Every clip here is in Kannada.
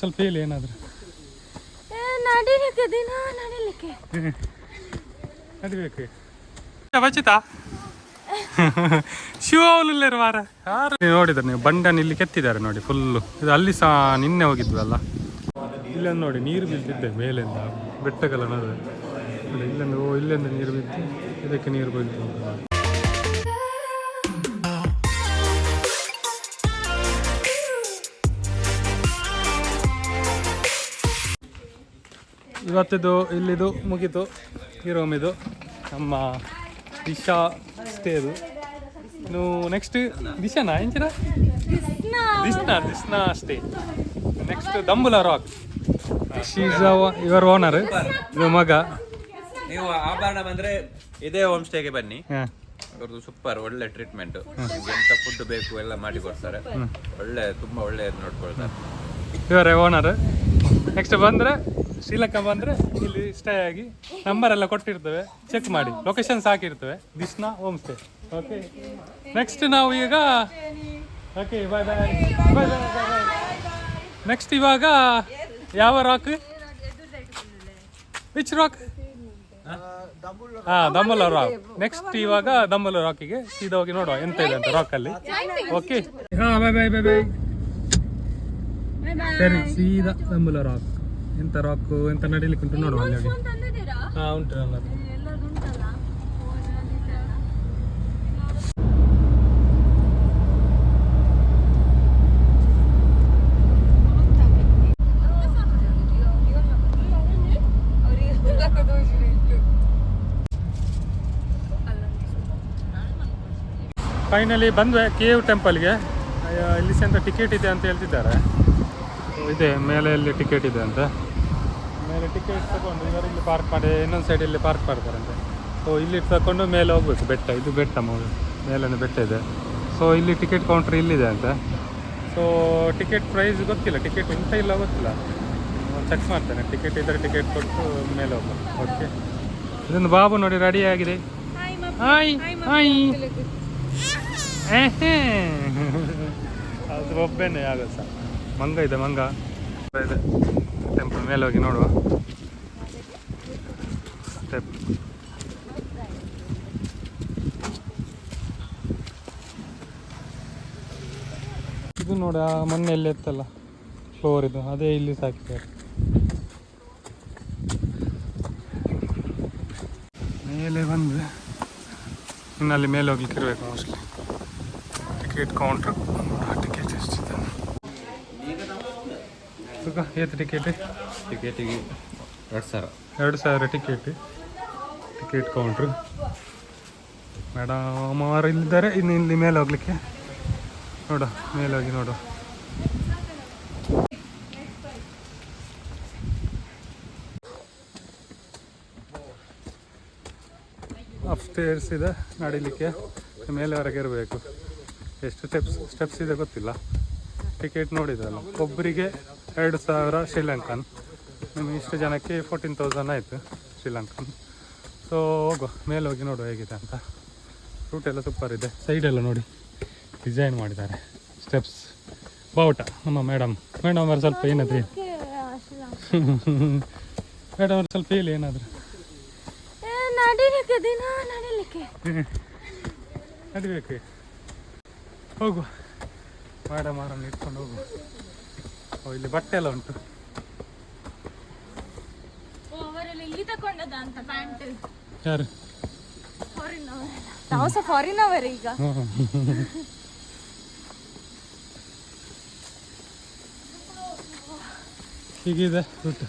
ಸ್ವಲ್ಪ ಹೇಳಿ ಏನಾದ್ರು ನಡಿಲಿಕ್ಕೆ ದಿನ ನಡಿಲಿಕ್ಕೆ ನಡಿಬೇಕು ಬಚಿತಾ ಶಿವಲಿಲ್ಲರ ವಾರ ಯಾರು ನೋಡಿದ್ರೆ ನೀವು ಬಂಡನ ಇಲ್ಲಿ ಕೆತ್ತಿದ್ದಾರೆ ನೋಡಿ ಫುಲ್ಲು ಇದು ಅಲ್ಲಿ ಸಹ ನಿನ್ನೆ ಹೋಗಿದ್ವಲ್ಲ ಇಲ್ಲೊಂದು ನೋಡಿ ನೀರು ಬಿದ್ದಿದ್ದೆ ಮೇಲಿಂದ ಬೆಟ್ಟಗಳ ನಡುವೆ ಇಲ್ಲೊಂದು ಇಲ್ಲಿಂದ ನೀರು ಬಿದ್ದು ಇದಕ್ಕೆ ನೀರು ಬಿದ್ದು ಇವತ್ತಿದು ಇಲ್ಲಿದು ಮುಗೀತು ಈ ರೂಮ್ ಇದು ನಮ್ಮ ದಿಶಾ ಸ್ಟೇದು ಇನ್ನು ನೆಕ್ಸ್ಟ್ ದಿಶಾನಾ ಎಂಚಿನ Disna stay next Dambulla rock she's your owner ಇದು ಮಗ ನೀವು ಆಭರಣ ಬಂದ್ರೆ ಇದೇ ಹೋಮ್ ಸ್ಟೇಗೆ ಬನ್ನಿ ಅವ್ರದ್ದು ಸೂಪರ್ ಒಳ್ಳೆ ಟ್ರೀಟ್ಮೆಂಟ್ ಎಂತ ಫುಡ್ ಬೇಕು ಎಲ್ಲ ಮಾಡಿ ಕೊಡ್ತಾರೆ ಒಳ್ಳೆ ತುಂಬಾ ಒಳ್ಳೆ ನೋಡ್ಕೊಳ್ತಾರೆ ಇವರೇ ಓನರ್ ನೆಕ್ಸ್ಟ್ ಬಂದ್ರೆ ಶ್ರೀಲಂಕಾ ಬಂದ್ರೆ ಇಲ್ಲಿ ಸ್ಟೇ ಆಗಿ ನಂಬರ್ ಎಲ್ಲ ಕೊಟ್ಟಿರ್ತೇವೆ ಚೆಕ್ ಮಾಡಿ ಲೊಕೇಶನ್ಸ್ ಹಾಕಿರ್ತೇವೆ Disna home stay okay next ನಾವು ಈಗ ಓಕೆ ಬಾಯ್ ಬಾಯ್ ಬಾಯ್ ಬಾಯ್ ಬಾಯ್ ನೆಕ್ಸ್ಟ್ ಇವಾಗ ಯಾವ rock which rock Dambulla rock next ಇವಾಗ ದಮ್ಮಲ ರಾಕಿಗೆ ಸೀದಾ ಹೋಗಿ ನೋಡುವ ಎಂತ ಇದೆ ಅಂತ ರಾಕ್ ಅಲ್ಲಿ ಓಕೆ ಬಾಯ್ ಬಾಯ್ ಬಾಯ್ ಬಾಯ್ ಸರಿ ಸೀದಾ ದಮ್ಮಲ ರಾಕ್ ಎಂತ ರಾಕು ಎಂತ ನಡಿಲಿಕ್ಕೆ ಉಂಟು ನೋಡುವ ಅಲ್ಲಿ ಉಂಟು ನನ್ನದು ಫೈನಲಿ ಬಂದ್ವಿ ಕೇವ್ ಟೆಂಪಲ್ಗೆ ಇಲ್ಲಿ ಸಹ ಟಿಕೆಟ್ ಇದೆ ಅಂತ ಹೇಳ್ತಿದ್ದಾರೆ ಇದೆ ಮೇಲೆ ಇಲ್ಲಿ ಟಿಕೆಟ್ ಇದೆ ಅಂತ ಮೇಲೆ ಟಿಕೆಟ್ ತಗೊಂಡು ಇವರು ಇಲ್ಲಿ ಪಾರ್ಕ್ ಮಾಡಿ ಇನ್ನೊಂದು ಸೈಡಲ್ಲಿ ಪಾರ್ಕ್ ಮಾಡ್ತಾರಂತೆ ಸೊ ಇಲ್ಲಿ ತಗೊಂಡು ಮೇಲೆ ಹೋಗ್ಬೇಕು ಬೆಟ್ಟ ಇದು ಬೆಟ್ಟ ಮೇಲೇ ಬೆಟ್ಟ ಇದೆ ಸೊ ಇಲ್ಲಿ ಟಿಕೆಟ್ ಕೌಂಟ್ರ್ ಇಲ್ಲಿದೆ ಅಂತ ಸೊ ಟಿಕೆಟ್ ಪ್ರೈಸ್ ಗೊತ್ತಿಲ್ಲ ಟಿಕೆಟ್ ಎಂತ ಇಲ್ಲ ಗೊತ್ತಿಲ್ಲ ಚೆಕ್ ಮಾಡ್ತೇನೆ ಟಿಕೆಟ್ ಇದ್ದರೆ ಟಿಕೆಟ್ ಕೊಟ್ಟು ಮೇಲೆ ಹೋಗ್ಬೇಕು ಓಕೆ ಇದೊಂದು ಬಾಬು ನೋಡಿ ರೆಡಿ ಆಗಿದೆ ಹಾಯ್ ಹಾಯ್ ಅದು ಒಬ್ಬನೇ ಆಗೋದು ಸಹ ಮಂಗ ಇದೆ ಮಂಗ ಇದೆ ಟೆಂಪಲ್ ಮೇಲೆ ಹೋಗಿ ನೋಡುವ ಸ್ಟೆಪ್ ಇದು ನೋಡಿ ಆ ಮಣ್ಣೆಲ್ಲಿ ಎತ್ತಲ್ಲ ಫ್ಲೋರ್ ಇದು ಅದೇ ಇಲ್ಲಿ ಸಾಕಿದ್ದಾರೆ ಮೇಲೆ ಬಂದು ಇನ್ನಲ್ಲಿ ಮೇಲೆ ಹೋಗ್ಲಿಕ್ಕೆ ಇರಬೇಕು ಮೋಸ್ಟ್ಲಿ ಟಿಕೆಟ್ ಕೌಂಟ್ರ್ ಟಿಕೆಟ್ ಎಷ್ಟಿದೆ ಏತು ಟಿಕೆಟಿಗೆ 2,000 ಟಿಕೆಟ್ ಕೌಂಟ್ರು ಮೇಡಮ್ ಅವರು ಇಲ್ಲಿದ್ದಾರೆ ಇನ್ನು ಇಲ್ಲಿ ಮೇಲೆ ಹೋಗ್ಲಿಕ್ಕೆ ನೋಡು ಮೇಲೆ ಹೋಗಿ ನೋಡು ಅಪ್ಸ್ಟೇರ್ಸ್ ಇದೆ ನಡಿಲಿಕ್ಕೆ ಮೇಲೆವರೆಗೆ ಇರಬೇಕು ಎಷ್ಟು ಸ್ಟೆಪ್ಸ್ ಇದೆ ಗೊತ್ತಿಲ್ಲ ಟಿಕೆಟ್ ನೋಡಿದ್ರಲ್ಲ ಒಬ್ಬರಿಗೆ 2,000 ಶ್ರೀಲಂಕನ್ ನಿಮಗೆ ಇಷ್ಟು ಜನಕ್ಕೆ 14,000 ಆಯಿತು ಶ್ರೀಲಂಕನ್ ಸೊ ಹೋಗುವ ಮೇಲೆ ಹೋಗಿ ನೋಡುವ ಹೇಗಿದೆ ಅಂತ ರೂಟ್ ಎಲ್ಲ ಸೂಪರ್ ಇದೆ ಸೈಡೆಲ್ಲ ನೋಡಿ ಡಿಸೈನ್ ಮಾಡಿದ್ದಾರೆ ಸ್ಟೆಪ್ಸ್ ಬಾವುಟ ನಮ್ಮ ಮೇಡಮ್ ಅವರು ಸ್ವಲ್ಪ ಏನಾದ್ರು ಮೇಡಮ್ ಅವ್ರು ಸ್ವಲ್ಪ ಹೇಳಿ ಏನಾದರೂ ನಡಿಲಿಕ್ಕೆ ದಿನ ನಡಿಲಿಕ್ಕೆ ನಡಿಬೇಕು ಹೋಗುವ ಮೇಡಮ್ ಅವರನ್ನು ಇಟ್ಕೊಂಡು ಹೋಗುವ ಇಲ್ಲಿ ಬಟ್ಟೆ ಎಲ್ಲ ಉಂಟು ಯಾರು ನಾವು ಸಹ ಫಾರಿನ್ ಅವರೇ ಈಗ ಹೀಗಿದೆ ರೂಟ್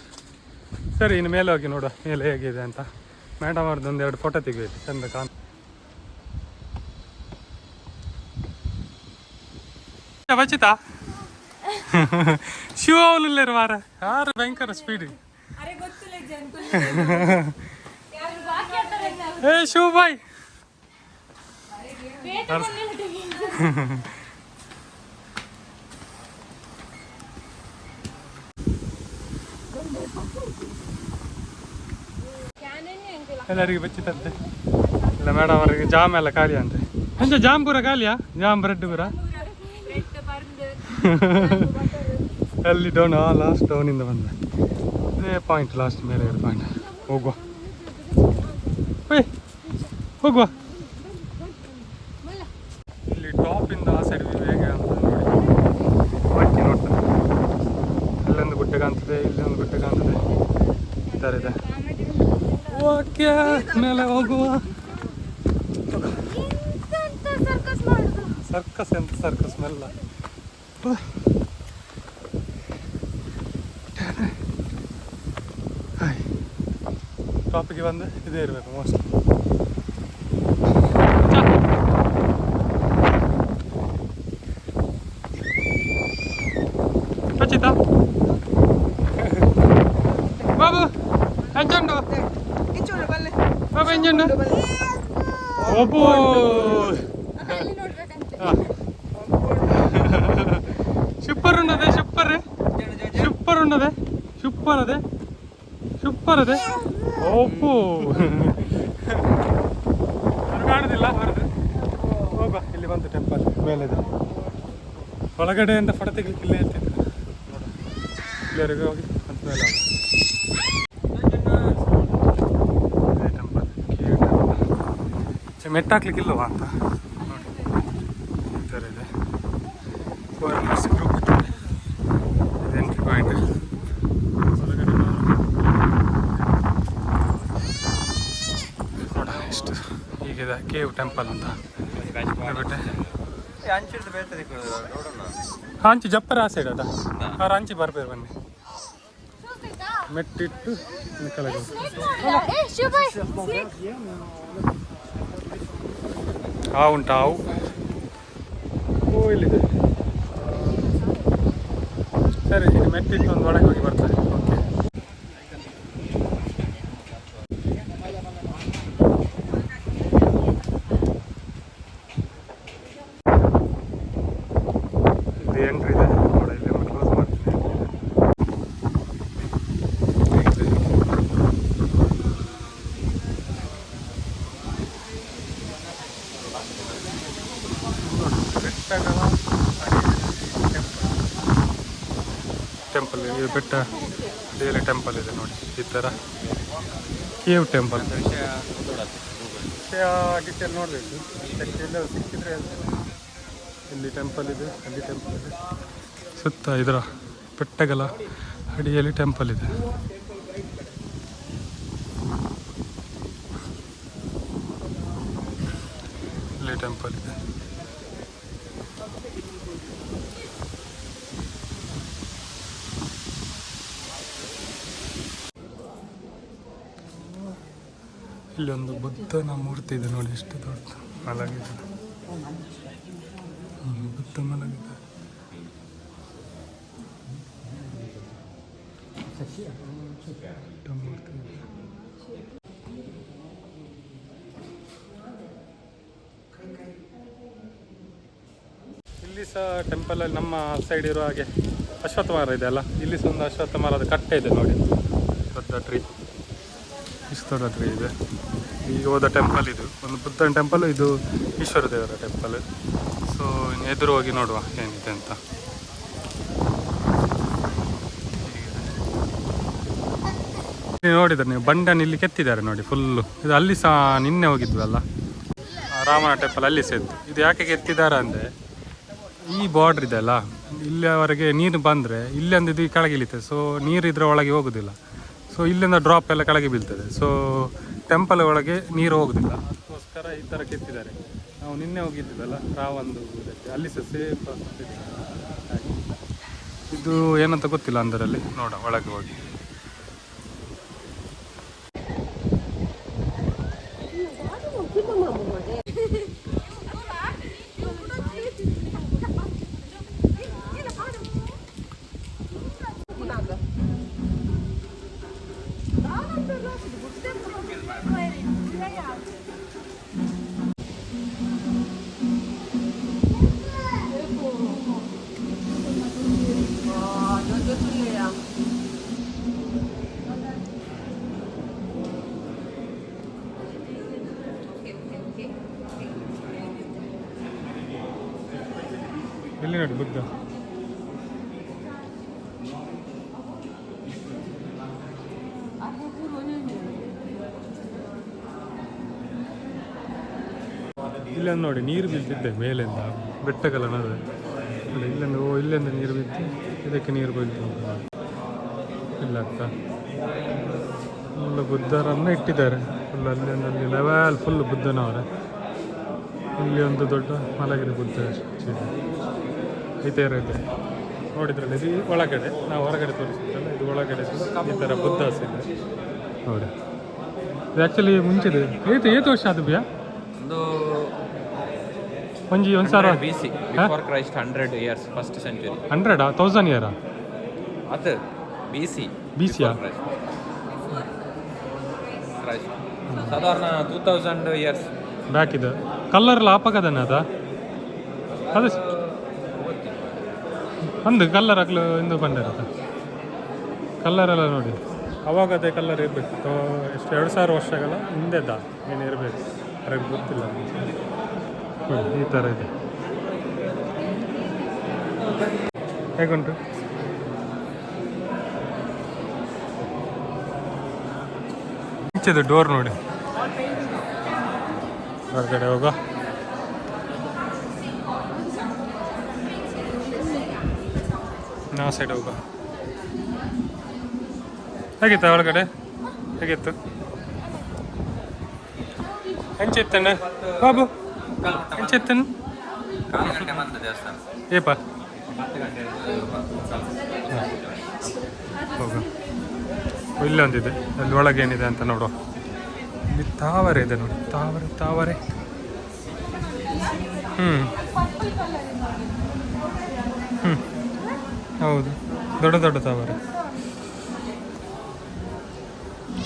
ಸರಿ ಇನ್ನು ಮೇಲೆ ಹೋಗಿ ನೋಡುವ ಮೇಲೆ ಹೇಗಿದೆ ಅಂತ ಮೇಡಮ್ ಅವ್ರದ್ದು 2 ಫೋಟೋ ತೆಗಿಬೇಕು ಚಂದ ಬಚಿತಾ ಶಿವಲಿಲ್ಲರ ವಾರ ಯಾರು ಭಯಂಕರ ಸ್ಪೀಡ್ ಏ ಶಿವ ಬಾಯ್ ಎಲ್ಲರಿಗೆ ಬಚ್ಚಿತಂತೆ ಇಲ್ಲ ಮೇಡಮ್ ಅವರಿಗೆ ಜಾಮ್ ಎಲ್ಲ ಖಾಲಿ ಅಂತೆ ಎಂತ ಜಾಮ್ ಪೂರ ಖಾಲಿಯಾ ಜಾಮ್ ಬ್ರೆಡ್ ಪೂರ ಅಲ್ಲಿ ಡೌನ್ ಲಾಸ್ಟ್ ಡೌನಿಂದ ಬಂದೆ ಇದೇ ಪಾಯಿಂಟ್ ಲಾಸ್ಟ್ ಮೇಲೆ ಇರೋ ಪಾಯಿಂಟ್ ಹೋಗುವ ಹೋಗುವ ಇಲ್ಲಿ ಟಾಪಿಂದ ಆ ಸೈಡ್ ವ್ಯೂ ಹೇಗೆ ಅಂತ ನೋಡಿ ಬಾಕಿ ನೋಡ್ತಾರೆ ಅಲ್ಲೊಂದು ಗುಡ್ಡೆ ಕಾಣ್ತದೆ ಇಲ್ಲೊಂದು ಗುಡ್ಡೆ ಕಾಣ್ತದೆ ಈ ಥರ ಇದೆ ಓಕೆ ಮೇಲೆ ಹೋಗುವ ಸರ್ಕಸ್ ಎಂತ ಸರ್ಕಸ್ ಮೆಲ್ಲ ಟಾಪಿಗೆ ಬಂದು ಇದೇ ಇರಬೇಕು ಮೋಸ್ಟ್ಲಿ ಖಚಿತ ಬಾಬು ಎಂಜುಂಡು ಬಾಬು ಎಂಜುಂಡು ಒಬ್ಬು ಸೂಪರ್ ಉಂಡದೆ ಸೂಪರ್ ಸೂಪರ್ ಉಂಡದೆ ಸೂಪರ್ ಅದೇ ಸೂಪರ್ ಅದೇ ಒಪ್ಪು ಕಾಣುದಿಲ್ಲ ಬರದೆ ಹೋಗುವ ಇಲ್ಲಿ ಬಂತು ಟೆಂಪಲ್ ಮೇಲಿದೆ ಒಳಗಡೆ ಅಂತ ಫೋಟೋ ತೆಗಿಲಿಕ್ಕೆ ಇಲ್ಲೇ ಇರ್ತಿದ್ರು ನೋಡು ಇಲ್ಲಿವರೆಗೆ ಹೋಗಿ ಅಂತ ಮೇಲೆ ಟೆಂಪಲ್ ಮೆಟ್ಟಾಕ್ಲಿಕ್ಕಿಲ್ಲವಾ ಅಂತ ನೋಡಿ ಈ ಥರ ಇದೆ ಫಾರಿನರ್ಸ್ ಗ್ರೂಪ್ ಇದೆ ಎಂಟ್ರಿ ಪಾಯಿಂಟ್ ಹೊರಗಡೆ ನೋಡ ಇಷ್ಟು ಹೀಗಿದೆ ಕೇವ್ ಟೆಂಪಲ್ ಅಂತ ಬಿಟ್ಟೆ ಹಂಚಿ ಜಪ್ಪರ ಆ ಸೈಡ್ ಅದ ಅವ್ರ ಹಂಚಿ ಬರ್ಬೇಕು ಬನ್ನಿ ಮೆಟ್ಟಿಟ್ಟು ಕೆಳಗೆ ಹಾವು ಉಂಟು ಹಾವು ಓ ಇಲ್ಲಿದೆ ಸರಿ ಈಗ ಮೆಟ್ಟಿಟ್ಟು ಒಂದು ಒಳಗೆ ಹೋಗಿ ಬರ್ತಾರೆ ಓಕೆ ಇದು ಎಂಟ್ರಿ ಇದೆ ನೋಡಿ ಇಲ್ಲಿ ಕ್ಲೋಸ್ ಮಾಡ್ತೀನಿ ಟೆಂಪಲ್ ಇದು ಬೆಟ್ಟ ಡೈಲಿ ಟೆಂಪಲ್ ಇದೆ ನೋಡಿ ಈ ಥರ ಕೇವ್ ಟೆಂಪಲ್ ವಿಷಯ ಡಿಟೇಲ್ ನೋಡಬೇಕು ಎಲ್ಲ ಸಿಕ್ಕಿದ್ರೆ ಇಲ್ಲಿ ಟೆಂಪಲ್ ಇದೆ ಅಲ್ಲಿ ಟೆಂಪಲ್ ಇದೆ ಸುತ್ತ ಇದರ ಬೆಟ್ಟಗಳ ಅಡಿಯಲ್ಲಿ ಟೆಂಪಲ್ ಇದೆ ಇಲ್ಲಿ ಟೆಂಪಲ್ ಇದೆ ಇಲ್ಲೊಂದು ಬುದ್ಧನ ಮೂರ್ತಿ ಇದೆ ನೋಡಿ ಎಷ್ಟು ದೊಡ್ಡ ಮಲಗಿದೆ ಬುದ್ಧ ಮಲಗಿದೆ ಮೂರ್ತಿ ಇಲ್ಲಿ ಸಹ ಟೆಂಪಲಲ್ಲಿ ನಮ್ಮ ಸೈಡ್ ಇರೋ ಹಾಗೆ ಅಶ್ವತ್ಥ ಮರ ಇದೆ ಅಲ್ಲ ಇಲ್ಲಿ ಸಹ ಒಂದು ಅಶ್ವತ್ಥ ಮರದ ಕಟ್ಟೆ ಇದೆ ನೋಡಿ ದೊಡ್ಡ ಟ್ರೀ ಇಷ್ಟು ದೊಡ್ಡ ಟ್ರೀ ಇದೆ ಈಗ ಹೋದ ಟೆಂಪಲ್ ಇದು ಒಂದು ಬುದ್ಧನ ಟೆಂಪಲ್ ಇದು ಈಶ್ವರ ದೇವರ ಟೆಂಪಲ್ ಸೊ ಎದುರು ಹೋಗಿ ನೋಡುವ ಏನಿದೆ ಅಂತ ನೋಡಿದ್ರೆ ನೀವು ಬಂಡನ ಇಲ್ಲಿ ಕೆತ್ತಿದ್ದಾರೆ ನೋಡಿ ಫುಲ್ಲು ಇದು ಅಲ್ಲಿ ಸಹ ನಿನ್ನೆ ಹೋಗಿದ್ವಲ್ಲ ರಾಮನ ಟೆಂಪಲ್ ಅಲ್ಲಿ ಸಹ ಇತ್ತು ಇದು ಯಾಕೆ ಕೆತ್ತಿದ್ದಾರೆ ಅಂದರೆ ಈ ಬಾರ್ಡ್ರ್ ಇದೆಯಲ್ಲ ಇಲ್ಲಿವರೆಗೆ ನೀರು ಬಂದರೆ ಇಲ್ಲಿ ಒಂದು ಇದು ಕೆಳಗೆ ಇಳಿತದೆ ಸೊ ನೀರು ಇದ್ರೆ ಒಳಗೆ ಹೋಗೋದಿಲ್ಲ ಸೊ ಇಲ್ಲಿಂದ ಡ್ರಾಪ್ ಎಲ್ಲ ಕೆಳಗೆ ಬೀಳ್ತದೆ ಸೊ ಟೆಂಪಲ್ ಒಳಗೆ ನೀರು ಹೋಗೋದಿಲ್ಲ ಅದಕ್ಕೋಸ್ಕರ ಈ ಥರ ಕೆತ್ತಿದ್ದಾರೆ ನಾವು ನಿನ್ನೆ ಹೋಗಿದ್ದೀವಲ್ಲ ರಾವೊಂದು ಅಲ್ಲಿ ಸಹ ಸೇಫ್ ಇದು ಏನಂತ ಗೊತ್ತಿಲ್ಲ ಅಂದರಲ್ಲಿ ನೋಡ ಒಳಗೆ ಹೋಗಿ ಎಲ್ಲಿ ನೋಡಿ ಬುದ್ಧ ಇಲ್ಲೊಂದು ನೋಡಿ ನೀರು ಬೀಳ್ತಿದ್ದೆ ಮೇಲಿಂದ ಬೆಟ್ಟಗಳ ನಡುವೆ ನೋಡಿ, ಇಲ್ಲಿಂದ ನೀರು ಬಿದ್ದು ಇದಕ್ಕೆ ನೀರು ಬೀಳ್ತು ಇಲ್ಲ ಆಗ್ತಾ ಫುಲ್ ಬುದ್ಧರನ್ನು ಇಟ್ಟಿದ್ದಾರೆ. ಫುಲ್ ಅಲ್ಲಿ ಲೆವೆಲ್ ಫುಲ್ ಬುದ್ಧನವರೇ. ಇಲ್ಲಿ ಒಂದು ದೊಡ್ಡ ಮಲಗಿರಿ ಬುದ್ಧ ಇದೆ. ಇದೆ ನೋಡಿದ್ರಲ್ಲ, ಇದು ಒಳಗಡೆ ನಾವು ಹೊರಗಡೆ ತೋರಿಸಿದ್ರಲ್ಲ, ಇದು ಒಳಗಡೆ ಈ ಥರ ಬುದ್ಧಾಸ್ ಇದೆ ನೋಡಿ. ಇದು ಆ್ಯಕ್ಚುಲಿ ಮುಂಚಿದೆ ಏತು ವರ್ಷ ಅದು ಬಿಯಾ ಒಂದು ಸಾವಿರ BC before Christ 100 years first century 1000 year ಅದು BC BCಯಾ ಕ್ರೈಸ್ಟ್ ಸಾಧಾರಣ 2000 years ಬ್ಯಾಕ್ ಇದೆ. ಕಲ್ಲರ್ ಎಲ್ಲ ಆಪಕದನ್ನ ಅದ ಅದು ಒಂದು ಕಲ್ಲರ್ ಆಗ್ಲು ಎಂದು ಬಂದಿರುತ್ತೆ. ಕಲ್ಲರೆಲ್ಲ ನೋಡಿ ಅವಾಗ ಅದೇ ಕಲ್ಲರ್ ಇರಬೇಕು. ಎಷ್ಟು 2000 ವರ್ಷಗಳ ಹಿಂದೆದ ಏನು ಇರಬೇಕು ಅವ್ರಿಗೆ ಗೊತ್ತಿಲ್ಲ. ಈ ಥರ ಇದೆ. ಹೇಗುಂಟು? ಈಚೆದು ಡೋರ್ ನೋಡಿ, ಹೊರಗಡೆ ಹೋಗ. ನಾ ಸೈಡ್ ಹೋಗ. ಹೇಗಿತ್ತ ಒಳಗಡೆ? ಹೇಗಿತ್ತು? ಹೆಂಚಿತ್ತಣ್ಣ ಬಾಬು, ಹೆಂಚಿತ್ತಣ್ಣ ಏಪ ಹೋಗ. ಇಲ್ಲೊಂದಿದೆ, ಅಲ್ಲಿ ಒಳಗೆ ಏನಿದೆ ಅಂತ ನೋಡುವ. ಇಲ್ಲಿ ತಾವರೆ ಇದೆ ನೋಡಿ, ತಾವರೆ. ಹೌದು, ದೊಡ್ಡ ತಾವರೆ.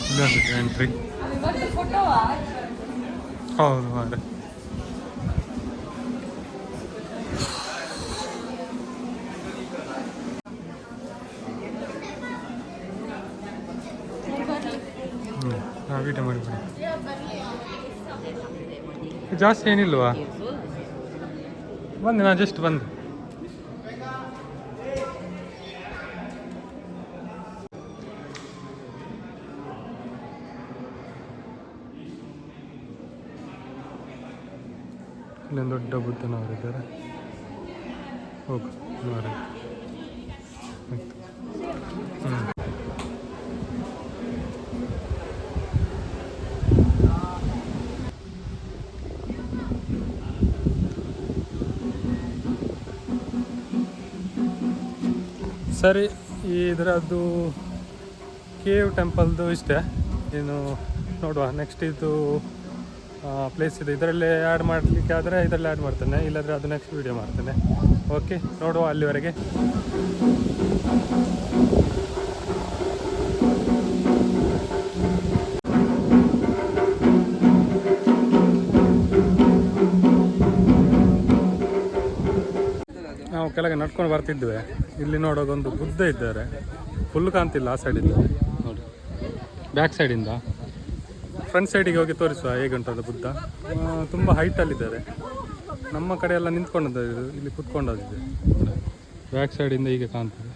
ಇಲ್ಲೊಂದಿದೆ ಎಂಟ್ರಿ. ಹೌದು ಮಾರೆ. ವಿಡಿಯೋ ಮಾಡಿಬಿಡಿ. ಜಾಸ್ತಿ ಏನಿಲ್ವಾ? ಬಂದೆ, ನಾನು ಜಸ್ಟ್ ಬಂದೆ. ಇಲ್ಲೊಂದು ದೊಡ್ಡ ಬುದ್ಧನವರಿದ್ದಾರೆ. ಹೋಗು ನೋಡಿ. ಸರಿ, ಇದರದ್ದು ಕೇವ್ ಟೆಂಪಲ್ದು ಇಷ್ಟೇ. ಏನು ನೋಡುವ, ನೆಕ್ಸ್ಟ್ ಇದು ಪ್ಲೇಸ್ ಇದೆ, ಇದರಲ್ಲೇ ಆ್ಯಡ್ ಮಾಡಲಿಕ್ಕೆ ಆದರೆ ಇದರಲ್ಲೇ ಆ್ಯಡ್ ಮಾಡ್ತೇನೆ, ಇಲ್ಲಾಂದರೆ ಅದು ನೆಕ್ಸ್ಟ್ ವೀಡಿಯೋ ಮಾಡ್ತೇನೆ. ಓಕೆ, ನೋಡುವ ಅಲ್ಲಿವರೆಗೆ. ನಾವು ಕೆಳಗೆ ನಡ್ಕೊಂಡು ಬರ್ತಿದ್ವಿ. ಇಲ್ಲಿ ನೋಡೋದೊಂದು ಬುದ್ಧ ಇದ್ದಾರೆ, ಫುಲ್ ಕಾಣ್ತಿಲ್ಲ ಆ ಸೈಡಿಂದ ನೋಡಿ, ಬ್ಯಾಕ್ ಸೈಡಿಂದ. ಫ್ರಂಟ್ ಸೈಡಿಗೆ ಹೋಗಿ ತೋರಿಸುವ ಹೇಗುಂಟದು ಬುದ್ಧ. ತುಂಬ ಹೈಟಲ್ಲಿದ್ದಾರೆ. ನಮ್ಮ ಕಡೆ ಎಲ್ಲ ನಿಂತ್ಕೊಂಡದ್ದು, ಇಲ್ಲಿ ಕುತ್ಕೊಂಡದಿದೆ. ಬ್ಯಾಕ್ ಸೈಡಿಂದ ಹೀಗೆ ಕಾಣ್ತದೆ.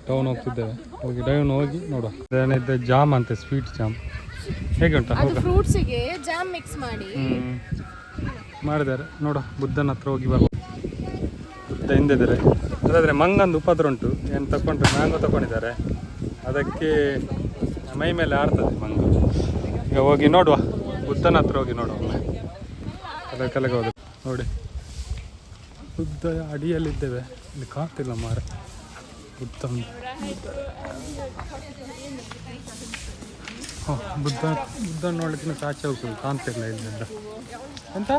ಡೌನ್ ಹೋಗ್ತಿದ್ದೇವೆ, ಡೌನ್ ಹೋಗಿ ನೋಡುವ. ಏನಿದೆ ಜಾಮ್ ಅಂತೆ, ಸ್ವೀಟ್ ಜಾಮ್. ಹೇಗೆ ಉಂಟು? ಫ್ರೂಟ್ಸಿಗೆ ಜಾಮ್ ಮಿಕ್ಸ್ ಮಾಡಿ ಮಾಡಿದ್ದಾರೆ. ನೋಡುವ, ಬುದ್ಧನ ಹತ್ರ ಹೋಗಿ ಬರುವ. ಬುದ್ಧ ಹಿಂದಿದ್ದಾರೆ. ಅದಾದರೆ ಮಂಗಂದು ಉಪದ್ರ ಉಂಟು. ಏನು ತಗೊಂಡ್ರೆ ಮ್ಯಾಂಗೋ ತಗೊಂಡಿದ್ದಾರೆ, ಅದಕ್ಕೆ ಮೈ ಮೇಲೆ ಆಡ್ತದೆ ಮಂಗ. ಈಗ ಹೋಗಿ ನೋಡುವ, ಬುದ್ಧನ ಹತ್ರ ಹೋಗಿ ನೋಡುವ. ಅದರ ಕೆಳಗೆ ಹೋದ ನೋಡಿ, ಬುದ್ಧ ಅಡಿಯಲ್ಲಿದ್ದೇವೆ. ಇಲ್ಲಿ ಕಾಣ್ತಿಲ್ಲ ಮಾರ ಬುದ್ಧ. ಬುದ್ಧ ನೋಡ್ಲಿಕ್ಕೆ ಆಚೆ ಹೋಗ್ತದೆ, ಕಾಣ್ತಿಲ್ಲ ಇಲ್ಲಿಂದ. ಎಂತ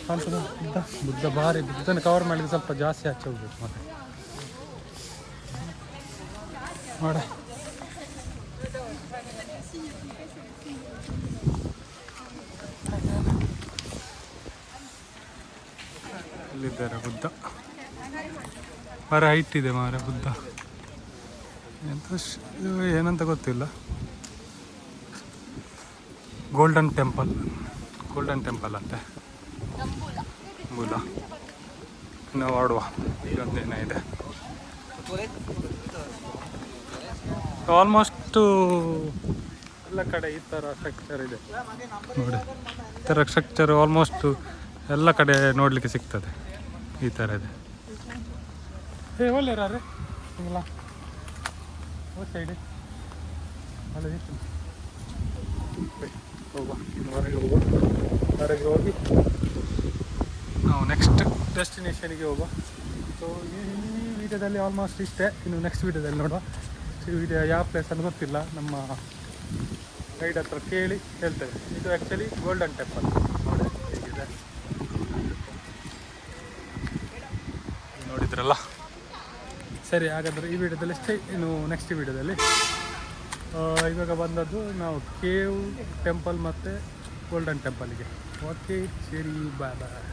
ಕಾಣ್ತದ? ಬುದ್ಧ ಭಾರಿ. ಬುದ್ಧನ ಕವರ್ ಮಾಡಲಿಕ್ಕೆ ಸ್ವಲ್ಪ ಜಾಸ್ತಿ ಆಚೆ ಹೋಗ್ಬೇಕು ಮತ್ತೆ ಮಾಡ. ಇಲ್ಲಿದ್ದಾರೆ ಬುದ್ಧ. ಮಾರ ಹೈಟ್ ಇದೆ ಮಾರ ಬುದ್ಧ. ಎಂತ ಏನಂತ ಗೊತ್ತಿಲ್ಲ. ಗೋಲ್ಡನ್ ಟೆಂಪಲ್ ಅಂತೆ. ಮೂಲ ನಾವು ಆಡುವ. ಇದೊಂದೇನಿದೆ, ಆಲ್ಮೋಸ್ಟು ಎಲ್ಲ ಕಡೆ ಈ ಥರ ಸ್ಟ್ರಕ್ಚರ್ ಇದೆ ನೋಡಿ. ಈ ಥರ ಸ್ಟ್ರಕ್ಚರ್ ಆಲ್ಮೋಸ್ಟ್ ಎಲ್ಲ ಕಡೆ ನೋಡಲಿಕ್ಕೆ ಸಿಗ್ತದೆ. ಈ ಥರ ಇದೆ. ಒಳ್ಳೆ ಇರಾರೆ ಹಿಂಗಲ್ಲ ಸೈಡ್ ಒಳ್ಳೆ ಹೋಗುವ ಹೊರಗೆ ಹೋಗಿ ನಾವು ನೆಕ್ಸ್ಟ್ ಡೆಸ್ಟಿನೇಷನ್ಗೆ ಹೋಗುವ. ಸೊ ಈ ವಿಡಿಯೋದಲ್ಲಿ ಆಲ್ಮೋಸ್ಟ್ ಇಷ್ಟೇ. ಇನ್ನು ನೆಕ್ಸ್ಟ್ ವಿಡಿಯೋದಲ್ಲಿ ನೋಡುವ. ಈ ವಿಡಿಯೋ ಯಾವ ಪ್ಲೇಸ್ ಅಂತ ಗೊತ್ತಿಲ್ಲ, ನಮ್ಮ ಗೈಡ್ ಹತ್ರ ಕೇಳಿ ಹೇಳ್ತೇವೆ. ಇದು ಆ್ಯಕ್ಚುಲಿ ಗೋಲ್ಡನ್ ಟೆಂಪಲ್ ನೋಡಿ ಹೇಗಿದೆ ನೋಡಿದ್ರಲ್ಲ. ಸರಿ, ಹಾಗಾದರೆ ಈ ವಿಡಿಯೋದಲ್ಲಿ ಇಷ್ಟೇ. ಇನ್ನು ನೆಕ್ಸ್ಟ್ ವಿಡಿಯೋದಲ್ಲಿ ಇವಾಗ ಬಂದದ್ದು ನಾವು ಕೇವ್ ಟೆಂಪಲ್ ಮತ್ತು ಗೋಲ್ಡನ್ ಟೆಂಪಲ್ಗೆ. ಓಕೆ, ಸರಿ, ಬಾಯ್ ಬಾಯ್.